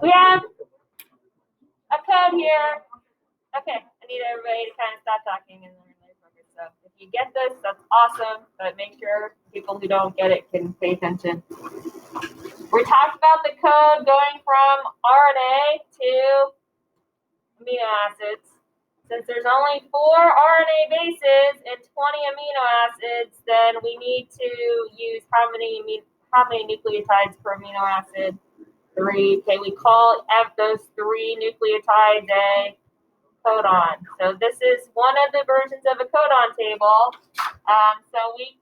We have a code here. Okay, I need everybody to kind of stop talking and learn their focus. So if you get this, that's awesome, but make sure people who don't get it can pay attention. We talked about the code going from RNA to amino acids. Since there's only 4 RNA bases and 20 amino acids, then we need to use how many nucleotides per amino acid? 3. Okay, we call those 3 nucleotides a codon. So this is one of the versions of a codon table.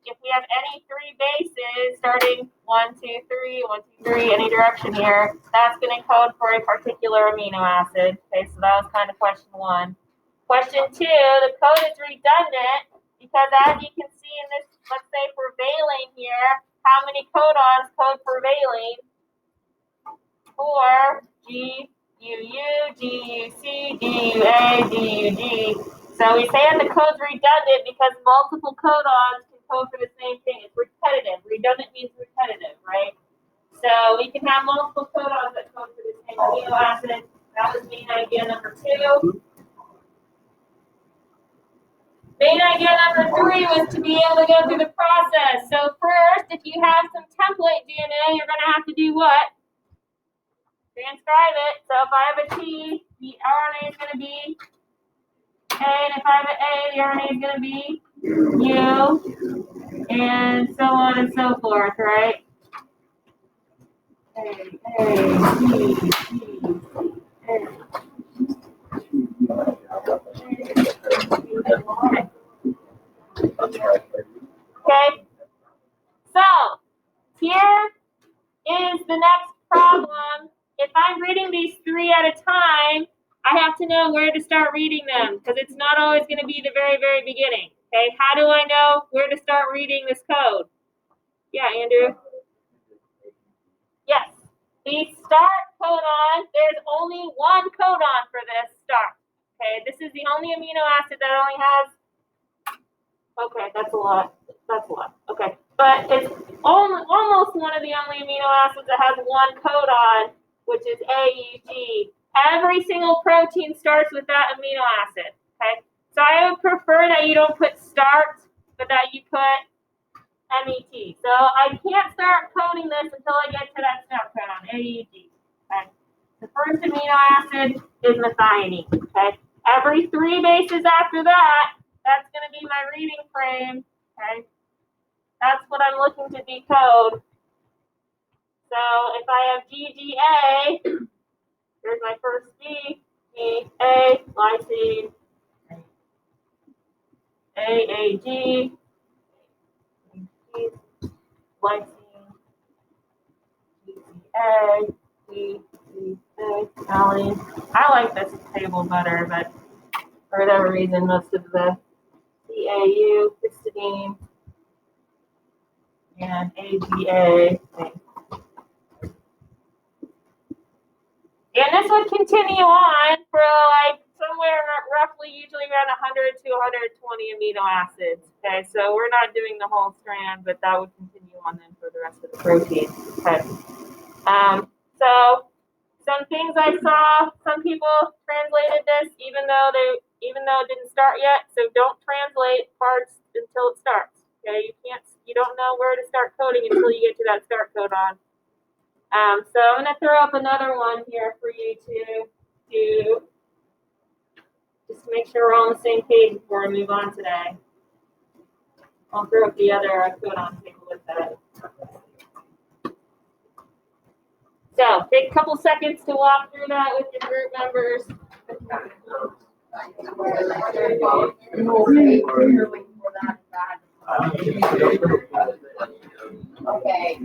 If we have any 3 bases starting 1, 2, 3, 1, 2, 3, any direction here, that's going to code for a particular amino acid. Okay, so that was kind of question 1. Question 2, the code is redundant because as you can see in this, let's say for valine here, how many codons code for valine? 4, G, UU, GUC, GUA, GUG. So we say that the code's redundant because multiple codons can code for the same thing. It's repetitive. Redundant means repetitive, right? So we can have multiple codons that code for the same amino acid. That was main idea number 2. Main idea number 3 was to be able to go through the process. So first, if you have some template DNA, you're going to have to do what? Transcribe it. So if I have a T, the RNA is going to be A, and if I have an A, the RNA is going to be U, and so on and so forth, right? A, T, T, A. Okay. So here is the next problem. If I'm reading these 3 at a time, I have to know where to start reading them because it's not always going to be the very, very beginning. Okay, how do I know where to start reading this code? Yeah, Andrew? Yes, the start codon, there's only one codon for this start. Okay, this is the only amino acid that only has, okay, that's a lot. Okay, but it's almost one of the only amino acids that has one codon, which is AUG. Every single protein starts with that amino acid, okay? So I would prefer that you don't put start, but that you put MET. So I can't start coding this until I get to that start codon, AUG, okay? The first amino acid is methionine, okay? Every 3 bases after that, that's going to be my reading frame, okay? That's what I'm looking to decode. So if I have GGA, here's my first G, A, lysine, AAG, lysine, GCA, GCA, alanine. I like this table better, but for whatever reason, most of the CAU, histidine, and AGA. And this would continue on for like somewhere roughly usually around 100 to 120 amino acids. Okay, so we're not doing the whole strand, but that would continue on then for the rest of the protein. Okay. So some things I saw, some people translated this even though it didn't start yet. So don't translate parts until it starts. Okay, you don't know where to start coding until you get to that start codon. So I'm going to throw up another one here for you to just make sure we're on the same page before we move on today. I'll throw up the other codon table with that. So take a couple seconds to walk through that with your group members. Okay.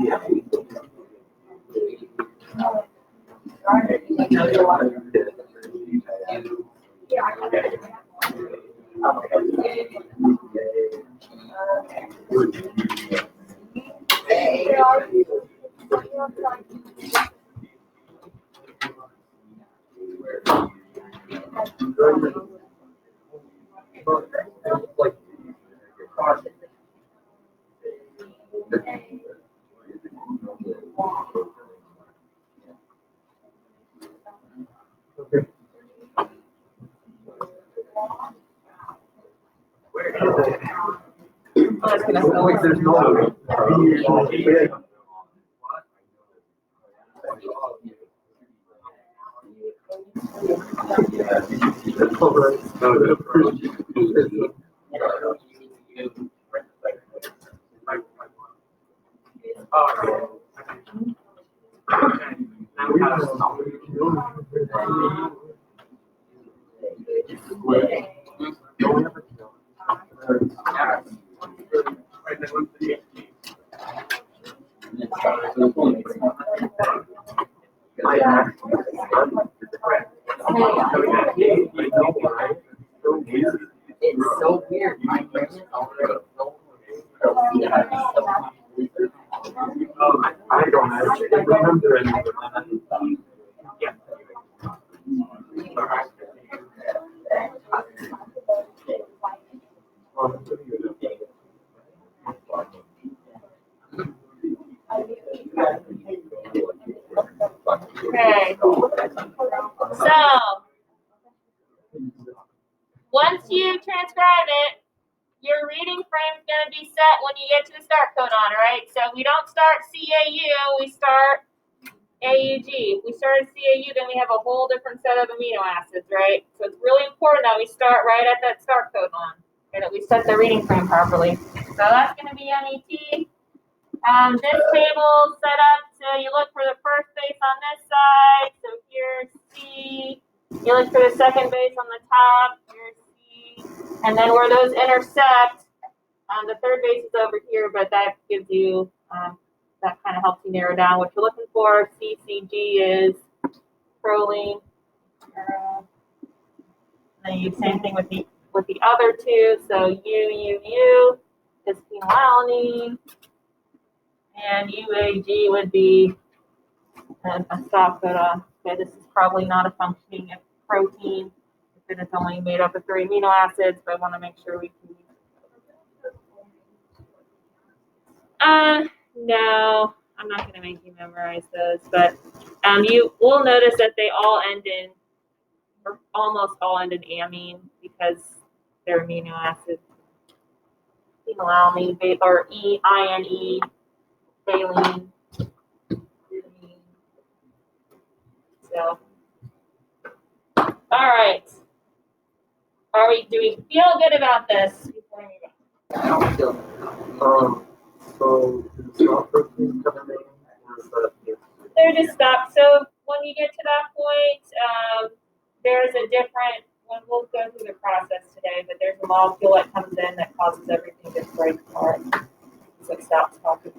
Like there's no It's so weird. My brain is already so I don't actually remember any. Yeah. Okay. So once you transcribe it, your reading frame is going to be set when you get to the start codon, right? So we don't start CAU, we start AUG. If we start at CAU, then we have a whole different set of amino acids, right? So it's really important that we start right at that start codon and that we set the reading frame properly. So that's going to be MET. This table set up, so you look for the first base on this side. So here's C. You look for the second base on the top. Here's C. And then where those intersect, the third base is over here, but that gives you, that kind of helps you narrow down what you're looking for. CCG is proline. And then you same thing with the other two. So UUU is phenylalanine. And UAG would be a stop codon. Okay, this is probably not a functioning protein if it's only made up of 3 amino acids, but I want to make sure we can use it. No, I'm not going to make you memorize those, but you will notice that they all end in, or almost all end in amine because they're amino acids. Phenylalanine, or INE. Saline. So, all right. Do we feel good about this before we move on? I don't feel So is the stop protein coming in, or is that They're just stopped. So when you get to that point, there's a different. We'll go through the process today, but there's a molecule that comes in that causes everything to break apart. So it stops talking.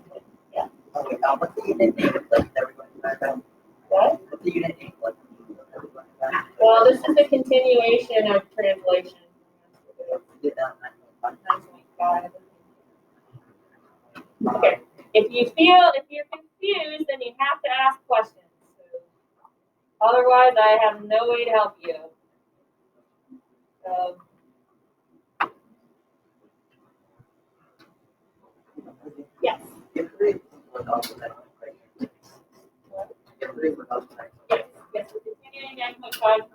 Yeah. okay, what's the unit name of like everyone's background? What? What's the unit name like everyone's background? Well, this is a continuation of translation. Get that 9.5. Okay. If you're confused, then you have to ask questions. Otherwise, I have no way to help you. Yes. Get three without the next question. Get three without the next question. Yes, we're continuing 9.5.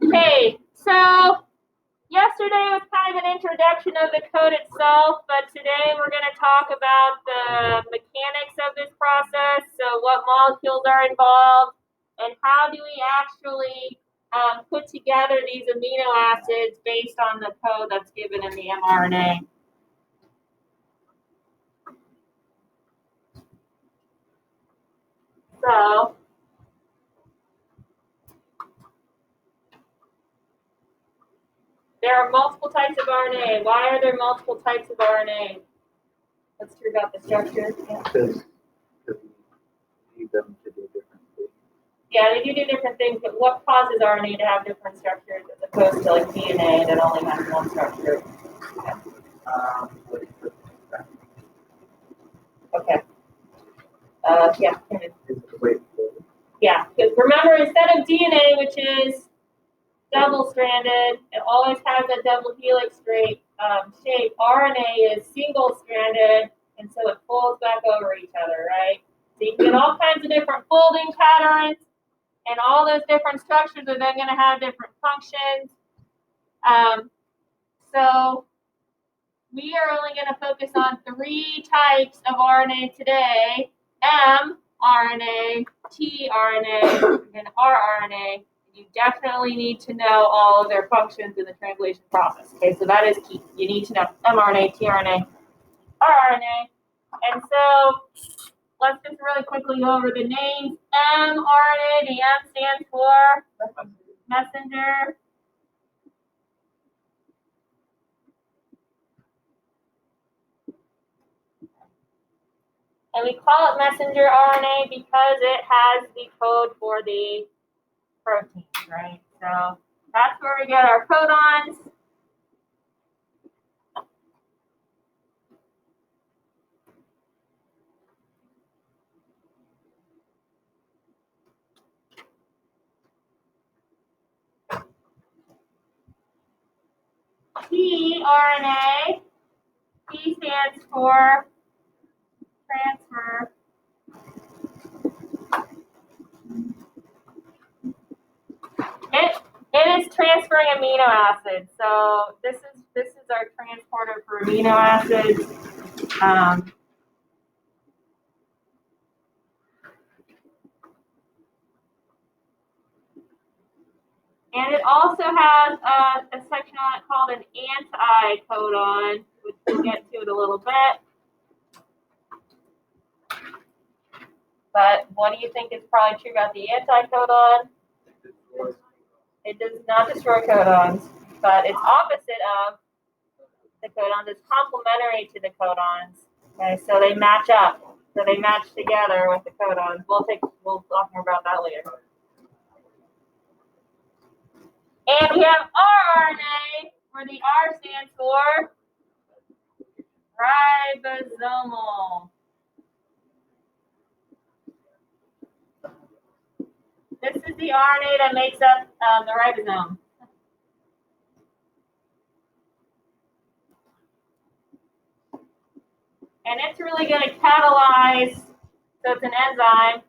Okay, so yesterday was kind of an introduction of the code itself, but today we're going to talk about the mechanics of this process, so what molecules are involved, and how do we actually put together these amino acids based on the code that's given in the mRNA. So, there are multiple types of RNA. Why are there multiple types of RNA? Let's hear about the structure. because we need them to do different things. Yeah, they do different things, but what causes RNA to have different structures as opposed to like DNA that only has one structure? Okay. Yeah. Yeah, because remember, instead of DNA, which is double-stranded, it always has a double helix shape. RNA is single-stranded, and so it folds back over each other, right? So you get all kinds of different folding patterns, and all those different structures are then going to have different functions. So we are only going to focus on 3 types of RNA today: mRNA, tRNA, and rRNA. You definitely need to know all of their functions in the translation process. Okay, so that is key. You need to know mRNA, tRNA, rRNA. And so let's just really quickly go over the names. mRNA, the M stands for messenger. And we call it messenger RNA because it has the code for the protein, right? So that's where we get our codons. tRNA, T stands for transfer. It is transferring amino acids. So this is our transporter for amino acids. And it also has a section on it called an anti-codon, which we'll get to in a little bit. But what do you think is probably true about the anti-codon? It does not destroy codons, but it's opposite of the codons. It's complementary to the codons. Okay, so they match up. So they match together with the codons. We'll talk more about that later. And we have rRNA, where the R stands for ribosomal. This is the RNA that makes up the ribosome. And it's really going to catalyze, so it's an enzyme,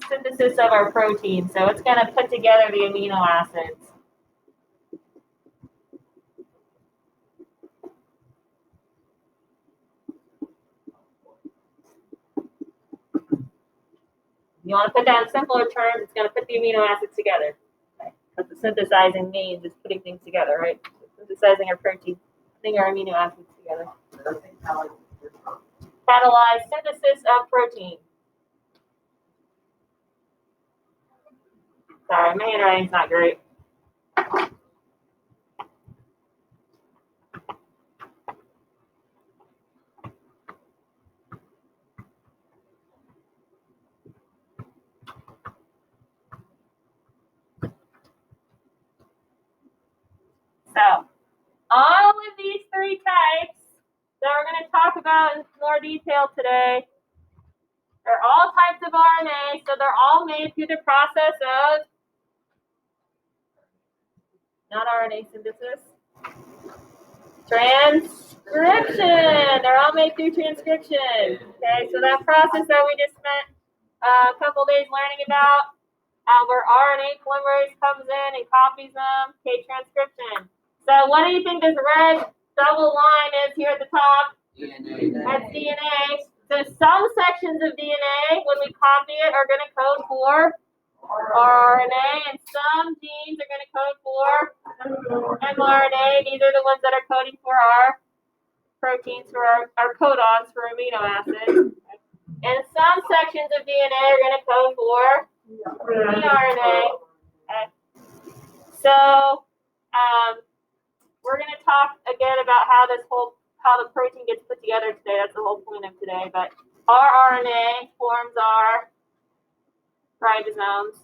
synthesis of our protein. So it's going to put together the amino acids. You want to put that in simpler terms, it's going to put the amino acids together. Okay. That's what synthesizing means, is putting things together, right? Synthesizing our protein, putting our amino acids together. Catalyze synthesis of protein. Sorry, my handwriting's not great. So, all of these 3 types that we're going to talk about in more detail today, they're all types of RNA, so they're all made through the process of not RNA synthesis, transcription. They're all made through transcription. Okay, so that process that we just spent a couple days learning about, where RNA polymerase comes in and copies them. Okay, transcription. So what do you think this red double line is here at the top? DNA. That's DNA. So some sections of DNA, when we copy it, are going to code for RNA, and some genes are going to code for mRNA. These are the ones that are coding for our proteins, for our codons for amino acids. And some sections of DNA are going to code for tRNA. Okay. So we're going to talk again about how the protein gets put together today. That's the whole point of today. But rRNA forms our ribosomes,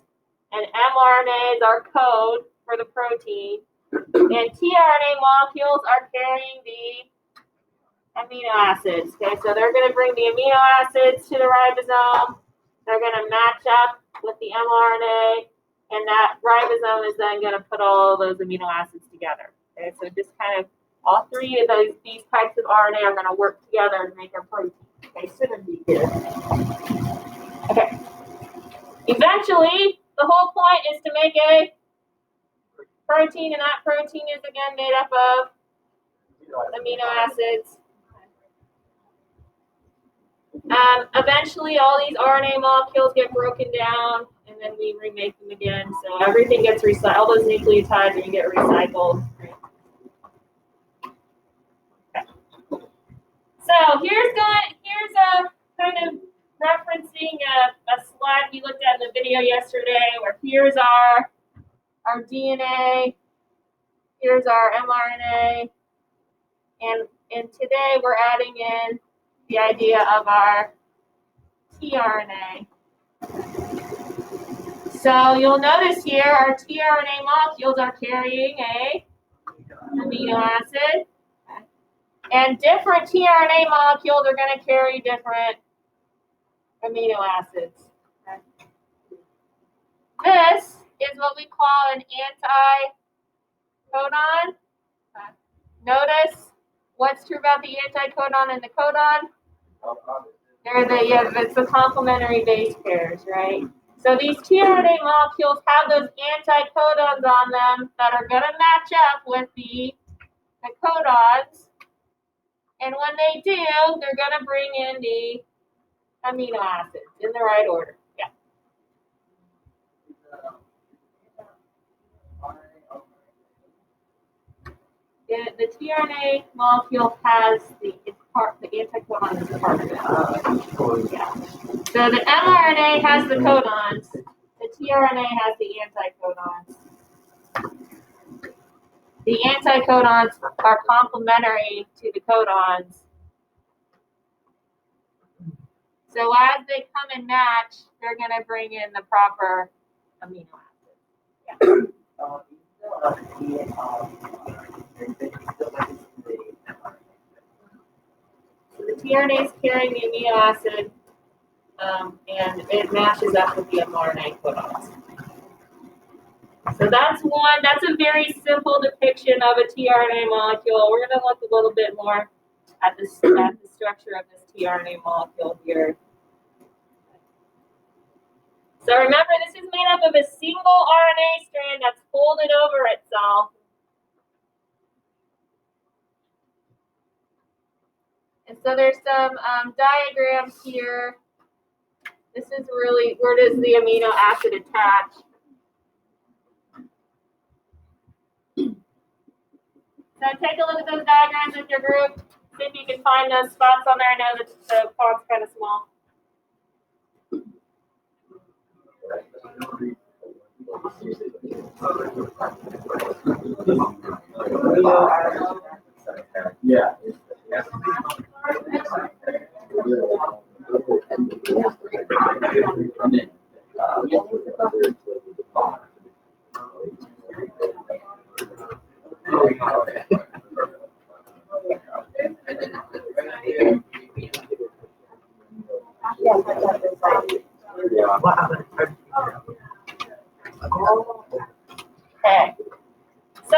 and mRNA is our code for the protein, and tRNA molecules are carrying the amino acids. Okay, so they're going to bring the amino acids to the ribosome. They're going to match up with the mRNA, and that ribosome is then going to put all of those amino acids together. Okay, so just kind of all 3 of these types of RNA are going to work together to make our protein. Okay, synergy here. Okay. Eventually, the whole point is to make a protein, and that protein is again made up of amino acids. Eventually, all these RNA molecules get broken down, and then we remake them again. So everything gets recycled. All those nucleotides are going to get recycled. Okay. So here's a kind of referencing a slide we looked at in the video yesterday, where here's our DNA, here's our mRNA, and today we're adding in the idea of our tRNA. So you'll notice here our tRNA molecules are carrying a amino acid, and different tRNA molecules are going to carry different amino acids. This is what we call an anticodon. Notice what's true about the anticodon and the codon. It's the complementary base pairs, right? So these tRNA molecules have those anticodons on them that are going to match up with the codons. And when they do, they're going to bring in the amino acids in the right order. Yeah. The tRNA molecule has the anticodon is part of it. Yeah. So the mRNA has the codons. The tRNA has the anticodons. The anticodons are complementary to the codons. So as they come and match, they're going to bring in the proper amino acids. So the tRNA is carrying the amino acid, and it matches up with the mRNA codons. So that's a very simple depiction of a tRNA molecule. We're going to look a little bit more at the structure of this tRNA molecule here. So remember, this is made up of a single RNA strand that's folded over itself. And so there's some diagrams here. This is really, where does the amino acid attach? So take a look at those diagrams with your group. See if you can find those spots on there. I know that the font's kind of small. Yeah. Okay. So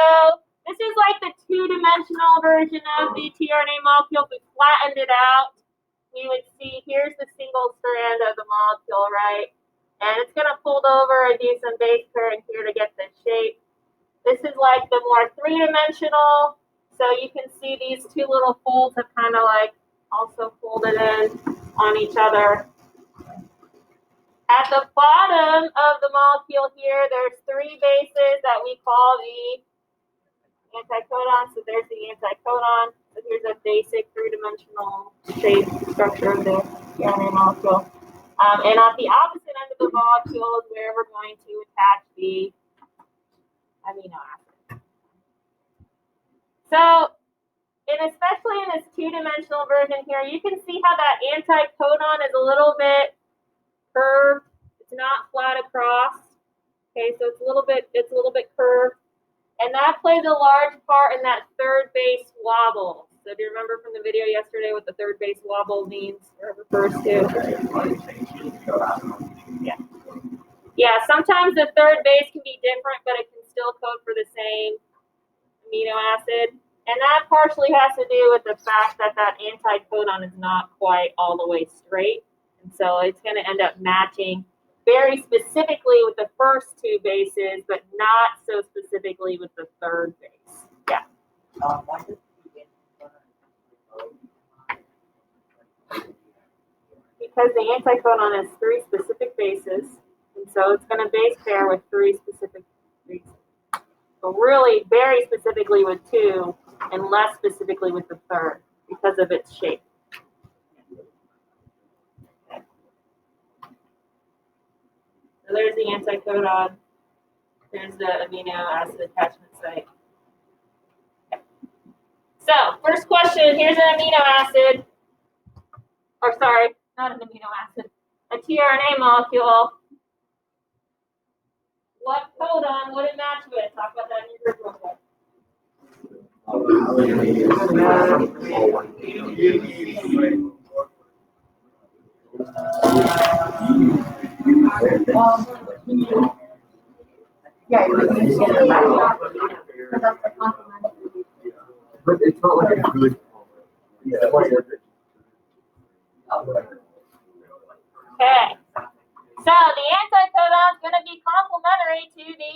this is like the two-dimensional version of the tRNA molecule. If we flattened it out, we would see here's the single strand of the molecule, right? And it's going to fold over and do some base pairing here to get the shape. This is like the more three-dimensional. So you can see these two little folds have kind of like also folded in on each other. At the bottom of the molecule here, there's three bases that we call the anticodon. So there's the anticodon. So here's a basic three-dimensional shape structure of the tRNA molecule. And at the opposite end of the molecule is where we're going to attach the amino acid. So, and especially in this two-dimensional version here, you can see how that anticodon is a little bit curved. It's not flat across. Okay, so it's a little bit curved. And that plays a large part in that third base wobble. So do you remember from the video yesterday what the third base wobble means or refers to? Yeah. Yeah, sometimes the third base can be different, but it can still code for the same amino acid. And that partially has to do with the fact that that anticodon is not quite all the way straight. And so it's going to end up matching very specifically with the first two bases, but not so specifically with the third base. Yeah. Why does the Because the anticodon has three specific bases, and so it's going to base pair with three specific bases. But really, very specifically with two, and less specifically with the third, because of its shape. Okay. So there's the anticodon. There's the amino acid attachment site. Okay. So, first question, here's an amino acid. Or sorry, not an amino acid. A tRNA molecule. What codon would it match with? Talk about that in your group real quick. Yeah, you're going to get it right. That's the complement. But it's not like a good. Yeah. Okay. So the anticodon is going to be complementary to the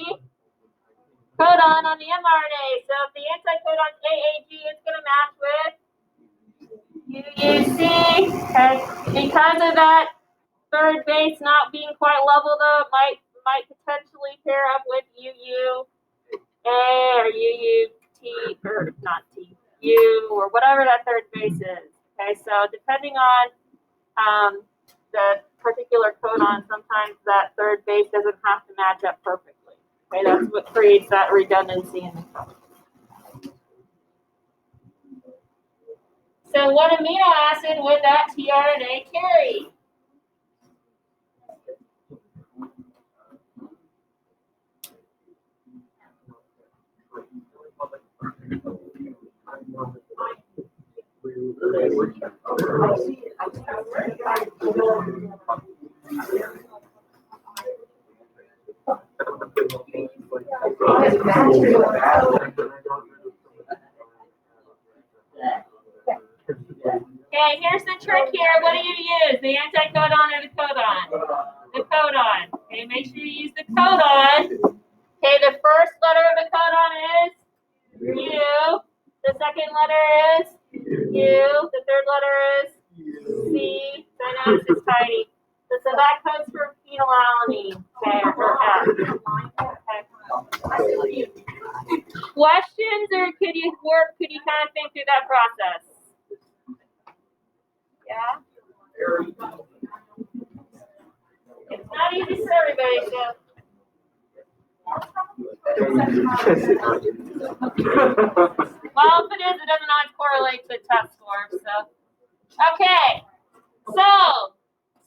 codon on the mRNA. So if the anticodon is AAG, it's going to match with UUC. Okay. Because of that third base not being quite leveled up, might potentially pair up with UUA or UUT or not T, U or whatever that third base is. Okay. So depending on the particular codon, sometimes that third base doesn't have to match up perfectly. Okay, that's what creates that redundancy in the code. So what amino acid would that tRNA carry? Okay, here's the trick here. What do you use? The anticodon or the codon? The codon. Okay, make sure you use the codon. Okay, the first letter of the codon is U. The second letter is U. The third letter is C. So I know this is tidy. So that codes for phenylalanine. Okay, or F. Okay. Questions, or could you kind of think through that process? Yeah? It's not easy for everybody, so. Well, if it is, it doesn't always correlate to the test score, so. Okay, so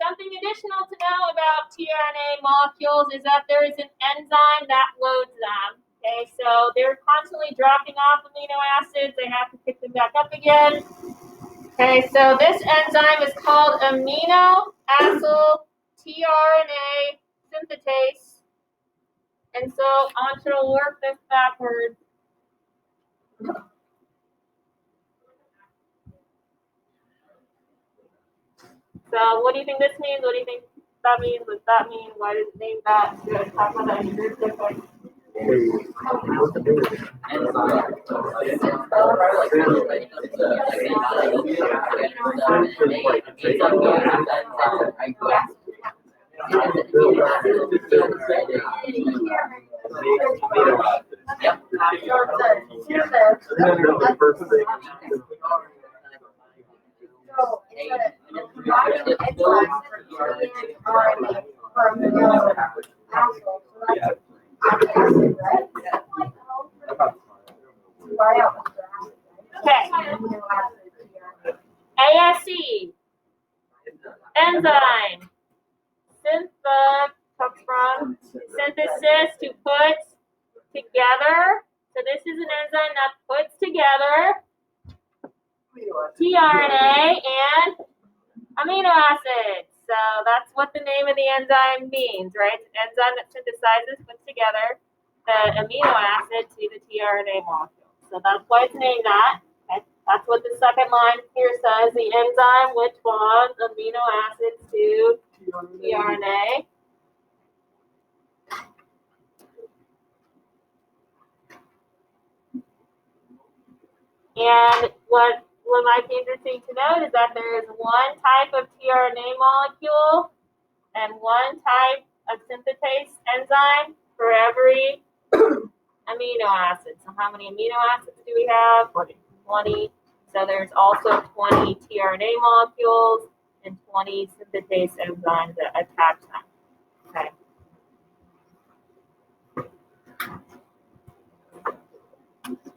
something additional to know about tRNA molecules is that there is an enzyme that loads them. Okay, so they're constantly dropping off amino acids. They have to pick them back up again. Okay, so this enzyme is called amino acyl tRNA synthetase. And so I want you to work this backwards. So what do you think this means? What do you think that means? What does that mean? Why does it name that? Do you guys talk about that in your group? Okay. ASE, enzyme, comes from synthesis, to put together. So this is an enzyme that puts together tRNA and amino acids. So that's what the name of the enzyme means, right? It's an enzyme that synthesizes, puts together the amino acid to the tRNA molecule. So that's why it's named that. Okay? That's what the second line here says. The enzyme which bonds amino acids to tRNA. And what might be interesting to note is that there is one type of tRNA molecule and one type of synthetase enzyme for every amino acid. So how many amino acids do we have? 20. So there's also 20 tRNA molecules and 20 synthetase enzymes that attach them. Okay.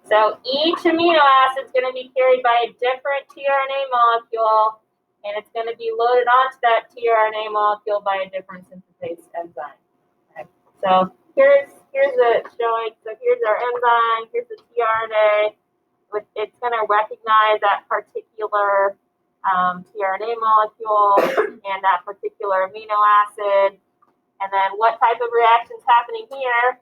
So each amino acid is going to be carried by a different tRNA molecule, and it's going to be loaded onto that tRNA molecule by a different synthetase enzyme. Okay. So here's it showing. So here's our enzyme. Here's the tRNA. It's going to recognize that particular tRNA molecule and that particular amino acid. And then what type of reaction is happening here?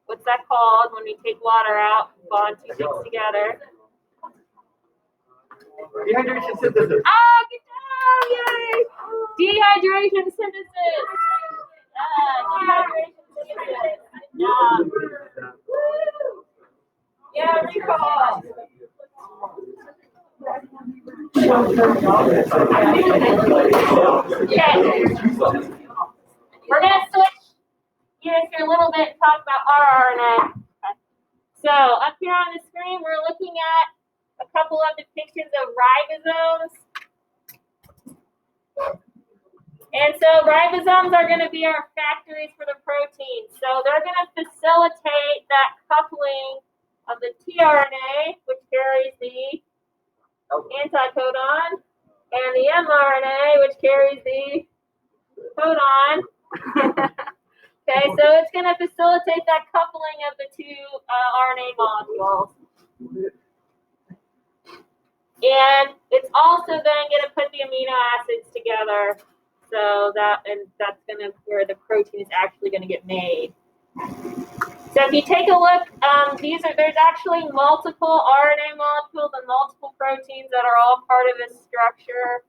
What's that called when we take water out, bond two things together? Dehydration synthesis. Ah, good job! Yay! Dehydration synthesis. Dehydration synthesis. Good job. Yeah, recall. Okay. We're gonna switch gears here a little bit and talk about rRNA. Okay. So up here on the screen, we're looking at a couple of depictions of ribosomes. And so ribosomes are going to be our factories for the protein. So they're going to facilitate that coupling of the tRNA, which carries the anticodon, and the mRNA, which carries the codon. Okay, so it's going to facilitate that coupling of the two RNA molecules. And it's also then going to put the amino acids together, so that's going to where the protein is actually going to get made. So if you take a look, there's actually multiple RNA molecules and multiple proteins that are all part of this structure.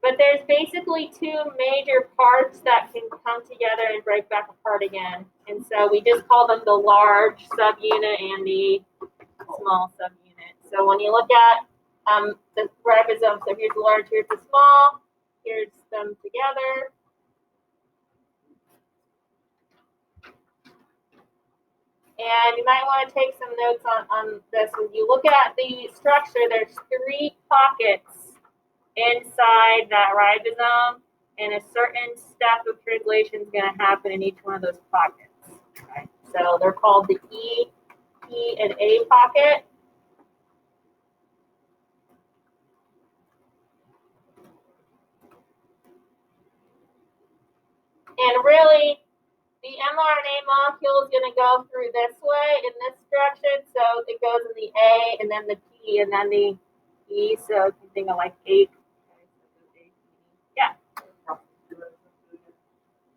But there's basically two major parts that can come together and break back apart again. And so we just call them the large subunit and the small subunit. So when you look at the ribosome, so here's the large, here's the small, here's them together. And you might want to take some notes on this. When you look at the structure, there's 3 pockets inside that ribosome, and a certain step of translation is going to happen in each one of those pockets. Okay? So they're called the E, P, and A pocket. And really, the mRNA molecule is going to go through this way in this direction. So it goes in the A, and then the P, and then the E. So you can think of like 8. Yeah.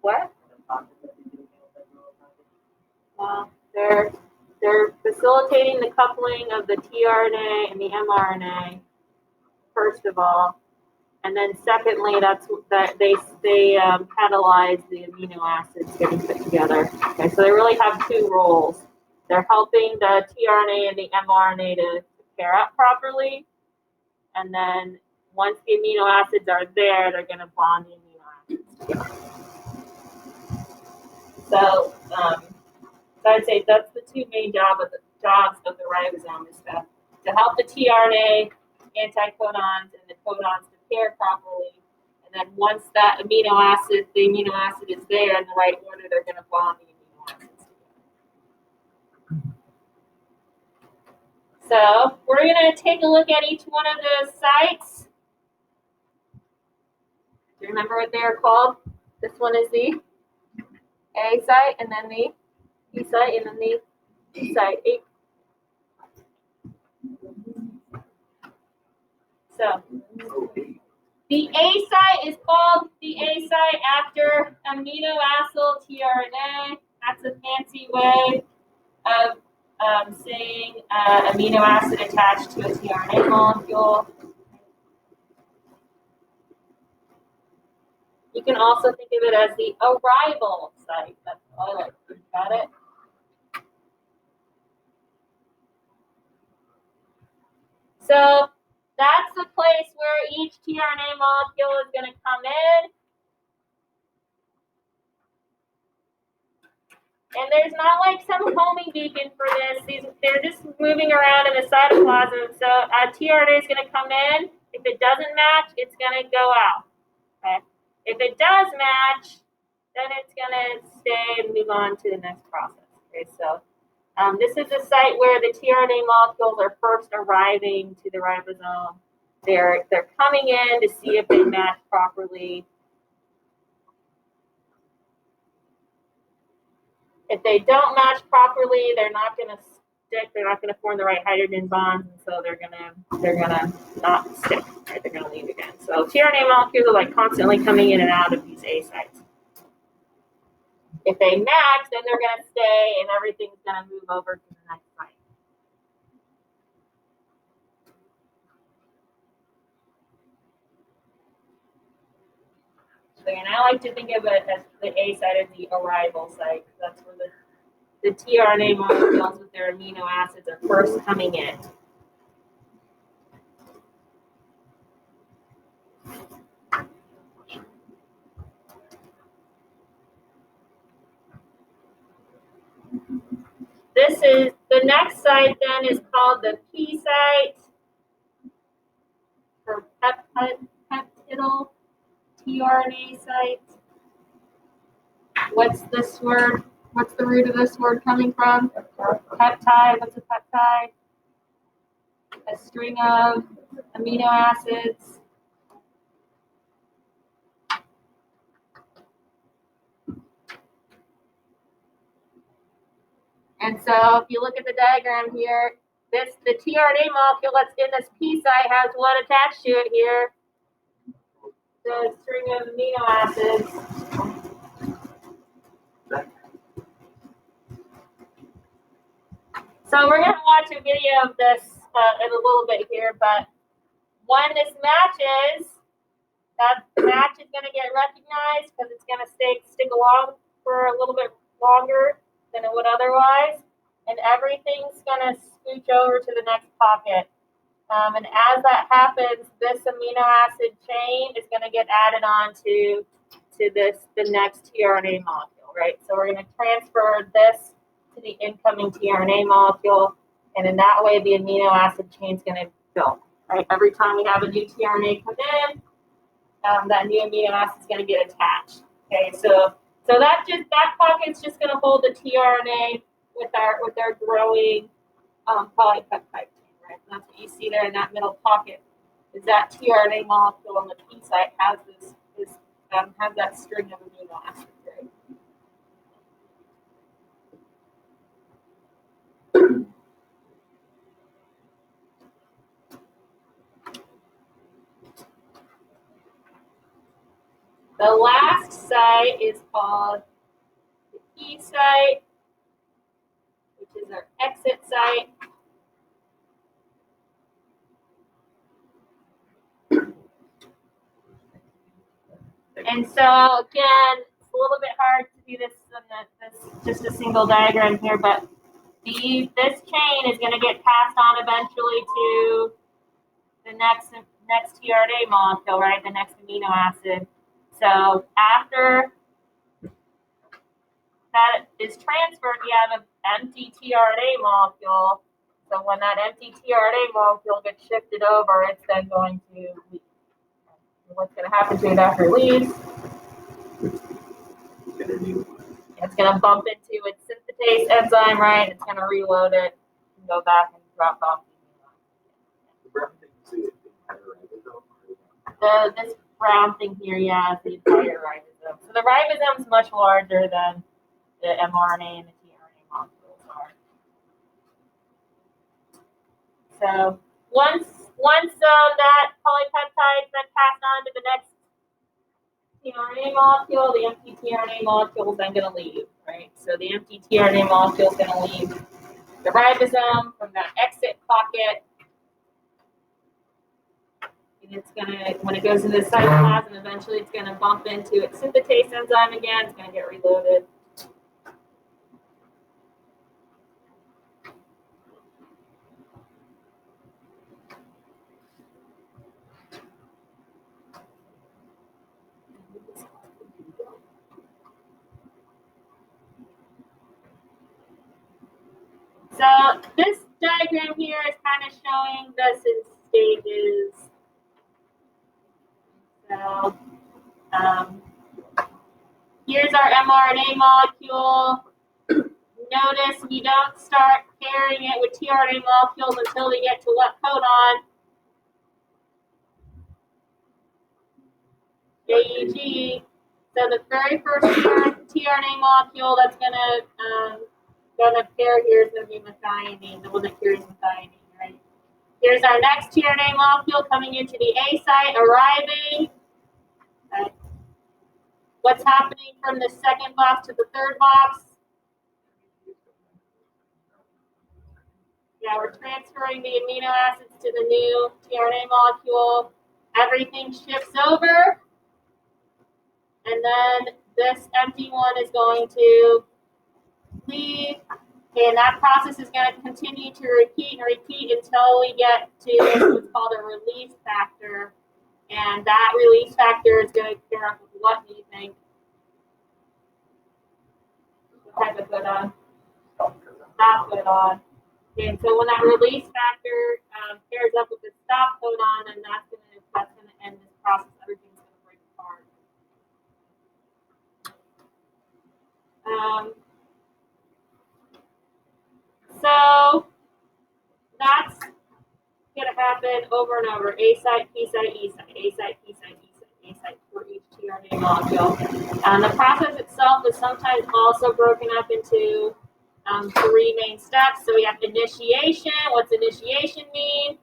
What? They're facilitating the coupling of the tRNA and the mRNA, first of all, and then secondly, they catalyze the amino acids getting put together. Okay, so they really have 2 roles. They're helping the tRNA and the mRNA to pair up properly, and then once the amino acids are there, they're going to bond the amino acids together. So I'd say that's the 2 main jobs of the ribosome is to help the tRNA anticodons and the codons to pair properly. And then once the amino acid is there in the right order, they're going to bond the amino acids together. So we're going to take a look at each one of those sites. Do you remember what they are called? This one is the A site, and then the B site, and then the B site. 8. So the A site is called the A site after amino acid tRNA. That's a fancy way of saying amino acid attached to a tRNA molecule. You can also think of it as the arrival site. That's how I like to think about it. So that's the place where each tRNA molecule is going to come in. And there's not like some homing beacon for this. They're just moving around in the cytoplasm. So a tRNA is going to come in. If it doesn't match, it's going to go out. Okay. If it does match, then it's going to stay and move on to the next process. Okay. So this is the site where the tRNA molecules are first arriving to the ribosome. They're coming in to see if they match properly. If they don't match properly, they're not going to stick. They're not going to form the right hydrogen bonds, and so they're gonna not stick. Right? They're going to leave again. So tRNA molecules are like constantly coming in and out of these A sites. If they match, then they're going to stay, and everything's going to move over to the next site. So again, I like to think of it as the A site as the arrival site. That's where the tRNA molecules with their amino acids are first coming in. This is the next site then is called the P site for peptidyl tRNA site. What's this word? What's the root of this word coming from? Peptide. What's a peptide? A string of amino acids. And so if you look at the diagram here, the tRNA molecule that's in this P site has what attached to it here? The string of amino acids. So we're going to watch a video of this in a little bit here, but when this matches, that match is going to get recognized because it's going to stick along for a little bit longer than it would otherwise, and everything's going to scooch over to the next pocket. And as that happens, this amino acid chain is going to get added on to the next tRNA molecule, right? So we're going to transfer this to the incoming tRNA molecule, and in that way, the amino acid chain is going to build, right? Every time we have a new tRNA come in, that new amino acid is going to get attached. Okay, so that pocket's just going to hold the tRNA with our growing polypeptide chain, right? And that's what you see there in that middle pocket. Is that tRNA molecule on the P site has has that string of amino acids, right? The last site is called the E site, which is our exit site. And so again, it's a little bit hard to do this on just a single diagram here, but this chain is going to get passed on eventually to the next tRNA molecule, right? The next amino acid. So after that is transferred, you have an empty tRNA molecule. So when that empty tRNA molecule gets shifted over, it's then going to leave. What's going to happen to it after it leaves? It's going to bump into its synthetase enzyme, right? It's going to reload it and go back and drop off this brown thing here, yeah, is the entire ribosome. So the ribosome is much larger than the mRNA and the tRNA molecules are. So once that polypeptide is then passed on to the next tRNA molecule, the empty tRNA molecule is then going to leave, right? So the empty tRNA molecule is going to leave the ribosome from that exit pocket, And it's gonna, when it goes into the cytoplasm, eventually it's gonna bump into its synthetase enzyme again. It's gonna get reloaded. So this diagram here is kind of showing this in stages. So here's our mRNA molecule. Notice we don't start pairing it with tRNA molecules until we get to what codon? AUG. So the very first tRNA molecule that's gonna pair here is gonna be methionine, the one that carries methionine, right? Here's our next tRNA molecule coming into the A site, arriving. Okay. What's happening from the second box to the third box? Yeah, we're transferring the amino acids to the new tRNA molecule. Everything shifts over. And then this empty one is going to leave. And that process is going to continue to repeat and repeat until we get to what's called a release factor. And that release factor is going to pair up with what, do you think? What type of codon? Stop codon. And so when that release factor pairs up with the stop codon, and that's gonna end this process. Everything's gonna break apart. So that's gonna happen over and over. A site, P site, E site, A site, P site, E site, A site for each tRNA molecule. The process itself is sometimes also broken up into three main steps. So we have initiation. What's initiation mean?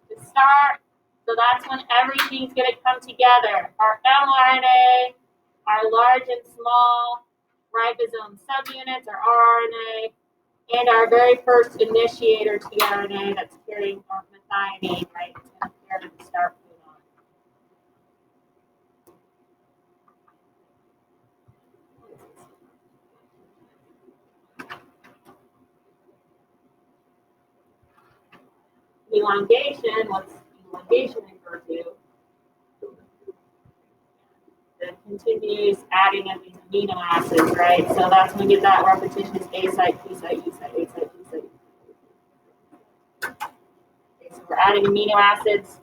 To start. So that's when everything's going to come together. Our mRNA, our large and small ribosome subunits, our RNA, and our very first initiator tRNA that's carrying our methionine, right? It's going to pair to the start codon. Elongation, what's elongation refer to? It continues adding in these amino acids, right? So that's when we get that repetition is A site, P site, E site, A site, P site. Okay, so we're adding amino acids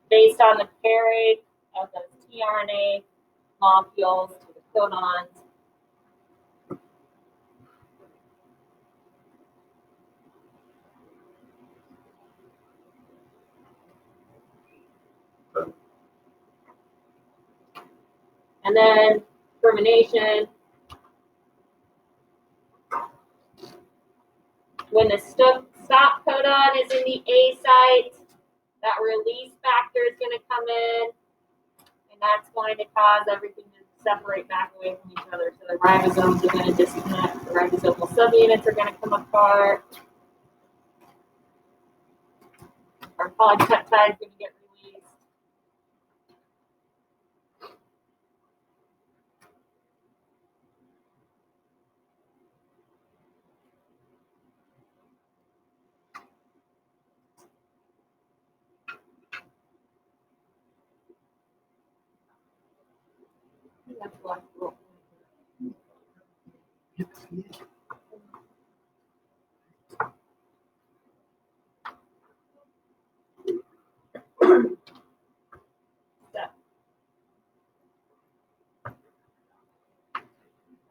based on the pairing of those tRNA molecules to the codons. And then termination. When the stop codon is in the A site, that release factor is going to come in, and that's going to cause everything to separate back away from each other. So the ribosomes are going to disconnect, the ribosomal subunits are going to come apart, our polypeptide is going to get released. That's what I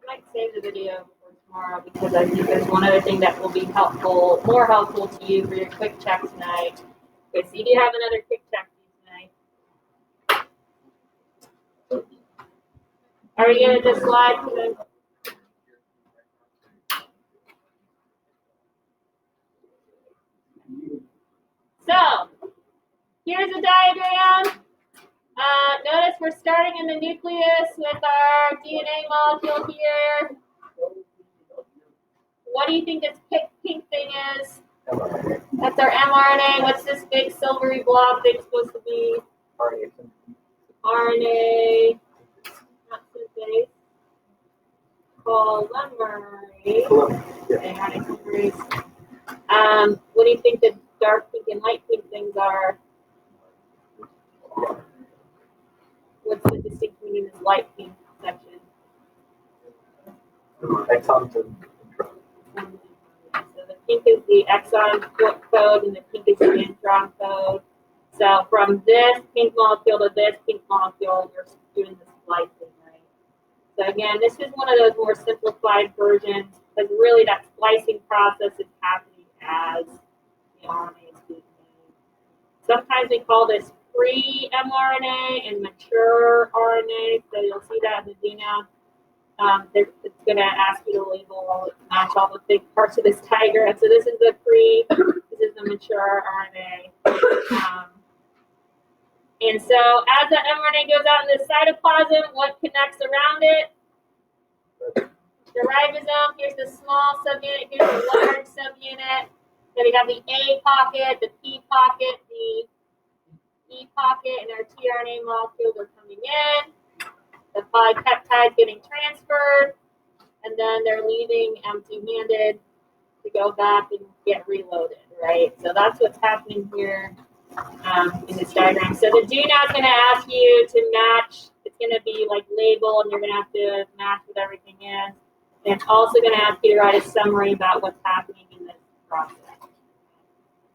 might save the video for tomorrow because I think there's one other thing that will be helpful, more helpful to you for your quick check tonight. Okay, so you do have another quick check tonight. Are we going to just slide to the... So, here's a diagram. Notice we're starting in the nucleus with our DNA molecule here. What do you think this pink thing is? That's our mRNA. What's this big silvery blob thing supposed to be? RNA, not synthase, polymerase. Okay, RNA polymerase. What do you think the dark pink and light pink things are? What's the distinction between this light pink section? Exons and So the pink is the exon code and the pink is the intron code. So from this pink molecule to this pink molecule, you're doing the splicing, right? So again, this is one of those more simplified versions, because really that splicing process is happening as the RNA is being made. Sometimes we call this pre-mRNA and mature RNA. So you'll see that in the DNAV. It's going to ask you to label, match all the big parts of this diagram. So this is the pre, this is the mature RNA. And so as that mRNA goes out in the cytoplasm, what connects around it? The ribosome. Here's the small subunit. Here's the large subunit. Then we have the A pocket, the P pocket, the E pocket, and our tRNA molecules are coming in. The polypeptide getting transferred, and then they're leaving empty-handed to go back and get reloaded, right? So that's what's happening here in this diagram. So the DNAV is going to ask you to match. It's going to be like label, and you're going to have to match with everything in. And it's also going to ask you to write a summary about what's happening in this process.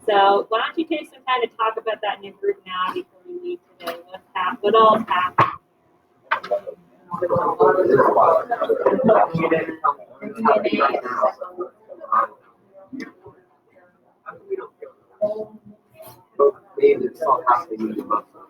So why don't you take some time to talk about that in your group now before we leave today? What all is happening? It's all happening in the muscle.